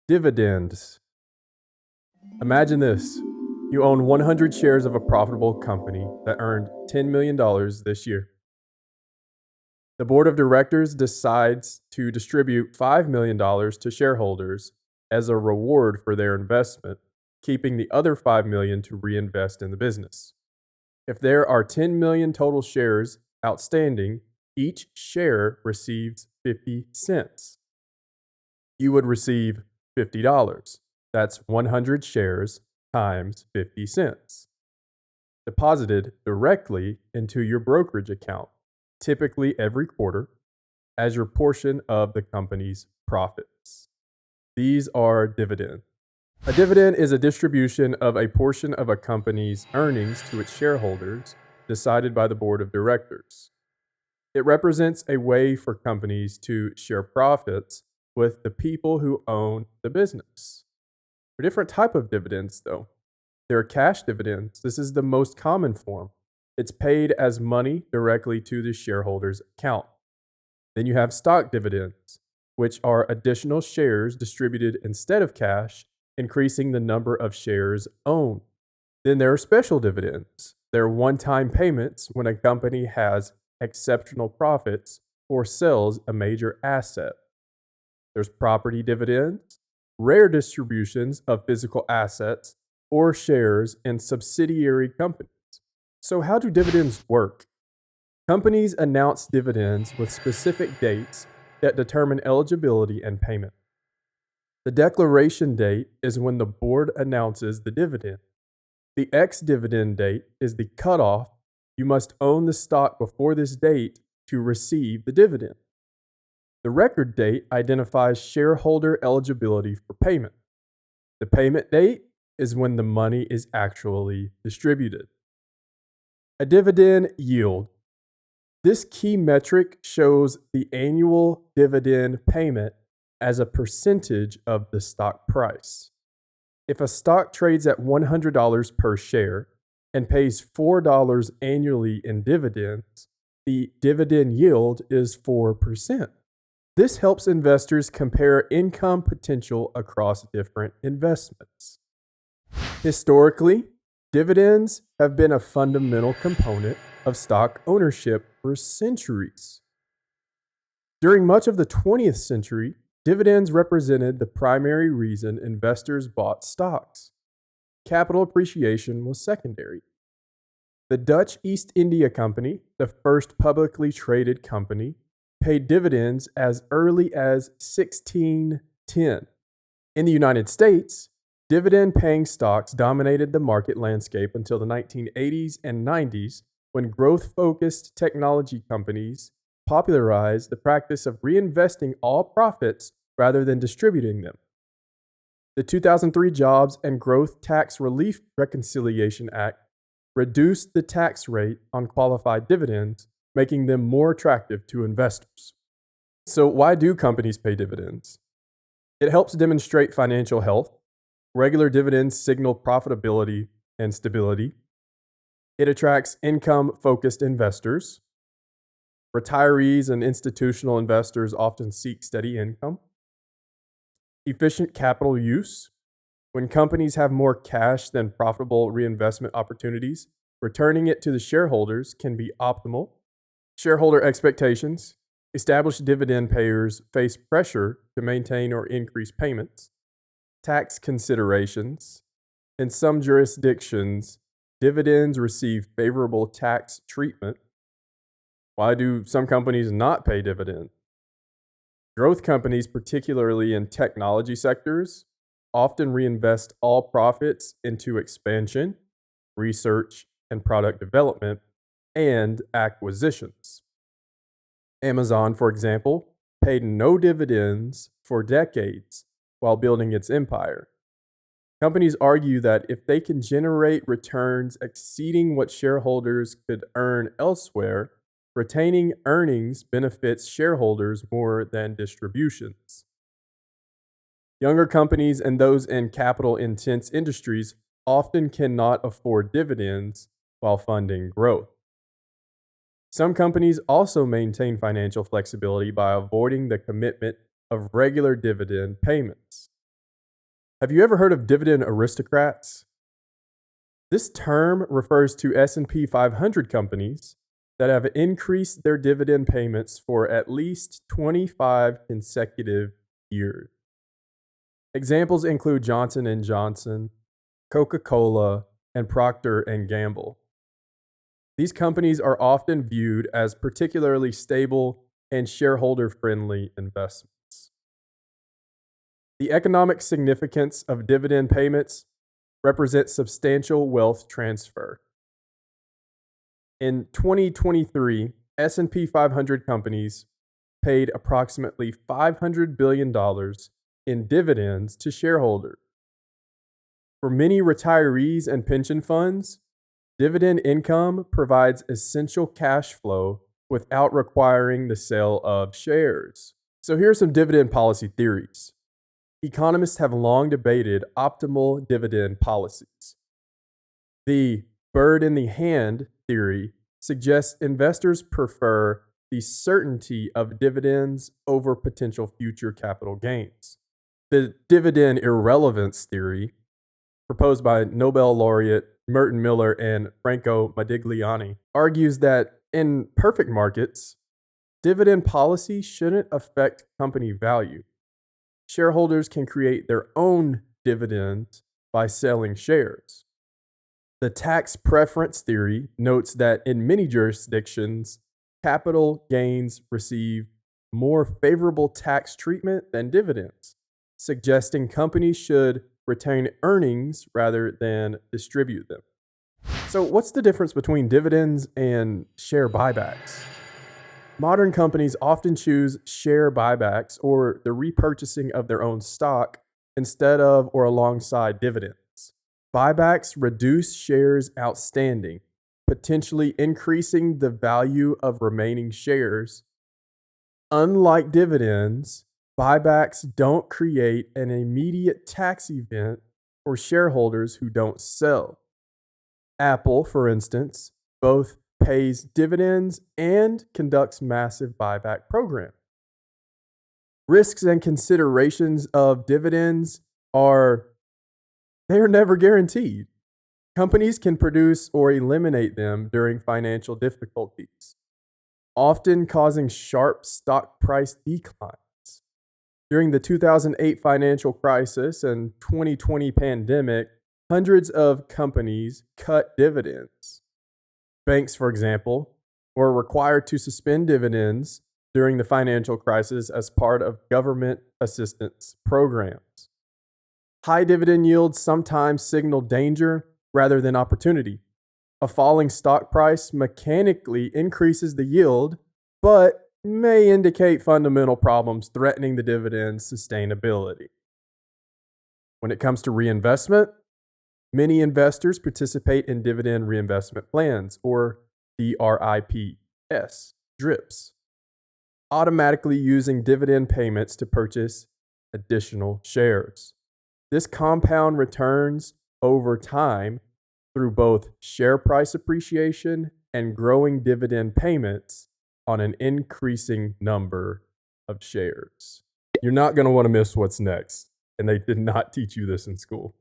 Dividends. Imagine this. You own 100 shares of a profitable company that earned $10 million this year. The board of directors decides to distribute $5 million to shareholders as a reward for their investment, keeping the other $5 million to reinvest in the business. If there are 10 million total shares outstanding, each share receives 50 cents. You would receive $50. That's 100 shares times 50 cents, deposited directly into your brokerage account, typically every quarter, as your portion of the company's profits. These are dividends. A dividend is a distribution of a portion of a company's earnings to its shareholders, decided by the board of directors. It represents a way for companies to share profits with the people who own the business. There are different types of dividends, though. There are cash dividends. This is the most common form. It's paid as money directly to the shareholder's account. Then you have stock dividends, which are additional shares distributed instead of cash, increasing the number of shares owned. Then there are special dividends. They're one-time payments when a company has exceptional profits or sells a major asset. There's property dividends, rare distributions of physical assets or shares in subsidiary companies. So, how do dividends work? Companies announce dividends with specific dates that determine eligibility and payment. The declaration date is when the board announces the dividend. The ex-dividend date is the cutoff. You must own the stock before this date to receive the dividend. The record date identifies shareholder eligibility for payment. The payment date is when the money is actually distributed. A dividend yield. This key metric shows the annual dividend payment as a percentage of the stock price. If a stock trades at $100 per share and pays $4 annually in dividends, the dividend yield is 4%. This helps investors compare income potential across different investments. Historically, dividends have been a fundamental component of stock ownership for centuries. During much of the 20th century, dividends represented the primary reason investors bought stocks. Capital appreciation was secondary. The Dutch East India Company, the first publicly traded company, paid dividends as early as 1610. In the United States, dividend-paying stocks dominated the market landscape until the 1980s and 90s, when growth-focused technology companies popularized the practice of reinvesting all profits rather than distributing them. The 2003 Jobs and Growth Tax Relief Reconciliation Act reduced the tax rate on qualified dividends, making them more attractive to investors. So, why do companies pay dividends? It helps demonstrate financial health. Regular dividends signal profitability and stability. It attracts income-focused investors. Retirees and institutional investors often seek steady income. Efficient capital use. When companies have more cash than profitable reinvestment opportunities, returning it to the shareholders can be optimal. Shareholder expectations. Established dividend payers face pressure to maintain or increase payments. Tax considerations. In some jurisdictions, dividends receive favorable tax treatment. Why do some companies not pay dividends? Growth companies, particularly in technology sectors, often reinvest all profits into expansion, research and product development, and acquisitions. Amazon, for example, paid no dividends for decades while building its empire. Companies argue that if they can generate returns exceeding what shareholders could earn elsewhere, retaining earnings benefits shareholders more than distributions. Younger companies and those in capital-intense industries often cannot afford dividends while funding growth. Some companies also maintain financial flexibility by avoiding the commitment of regular dividend payments. Have you ever heard of dividend aristocrats? This term refers to S&P 500 companies that have increased their dividend payments for at least 25 consecutive years. Examples include Johnson & Johnson, Coca-Cola, and Procter & Gamble. These companies are often viewed as particularly stable and shareholder-friendly investments. The economic significance of dividend payments represents substantial wealth transfer. In 2023, S&P 500 companies paid approximately $500 billion in dividends to shareholders. For many retirees and pension funds, dividend income provides essential cash flow without requiring the sale of shares. So here are some dividend policy theories. Economists have long debated optimal dividend policies. The bird in the hand theory suggests investors prefer the certainty of dividends over potential future capital gains. The dividend irrelevance theory, proposed by Nobel laureate Merton Miller and Franco Modigliani, argues that in perfect markets, dividend policy shouldn't affect company value. Shareholders can create their own dividends by selling shares. The tax preference theory notes that in many jurisdictions, capital gains receive more favorable tax treatment than dividends, suggesting companies should retain earnings rather than distribute them. So, what's the difference between dividends and share buybacks? Modern companies often choose share buybacks or the repurchasing of their own stock instead of or alongside dividends. Buybacks reduce shares outstanding, potentially increasing the value of remaining shares. Unlike dividends, buybacks don't create an immediate tax event for shareholders who don't sell. Apple, for instance, both pays dividends and conducts massive buyback programs. Risks and considerations of dividends are they are never guaranteed. Companies can produce or eliminate them during financial difficulties, often causing sharp stock price declines. During the 2008 financial crisis and 2020 pandemic, hundreds of companies cut dividends. Banks, for example, were required to suspend dividends during the financial crisis as part of government assistance programs. High dividend yields sometimes signal danger rather than opportunity. A falling stock price mechanically increases the yield, but may indicate fundamental problems threatening the dividend's sustainability. When it comes to reinvestment, many investors participate in dividend reinvestment plans, or DRIPs, automatically using dividend payments to purchase additional shares. This compound returns over time through both share price appreciation and growing dividend payments on an increasing number of shares. You're not going to want to miss what's next, and they did not teach you this in school.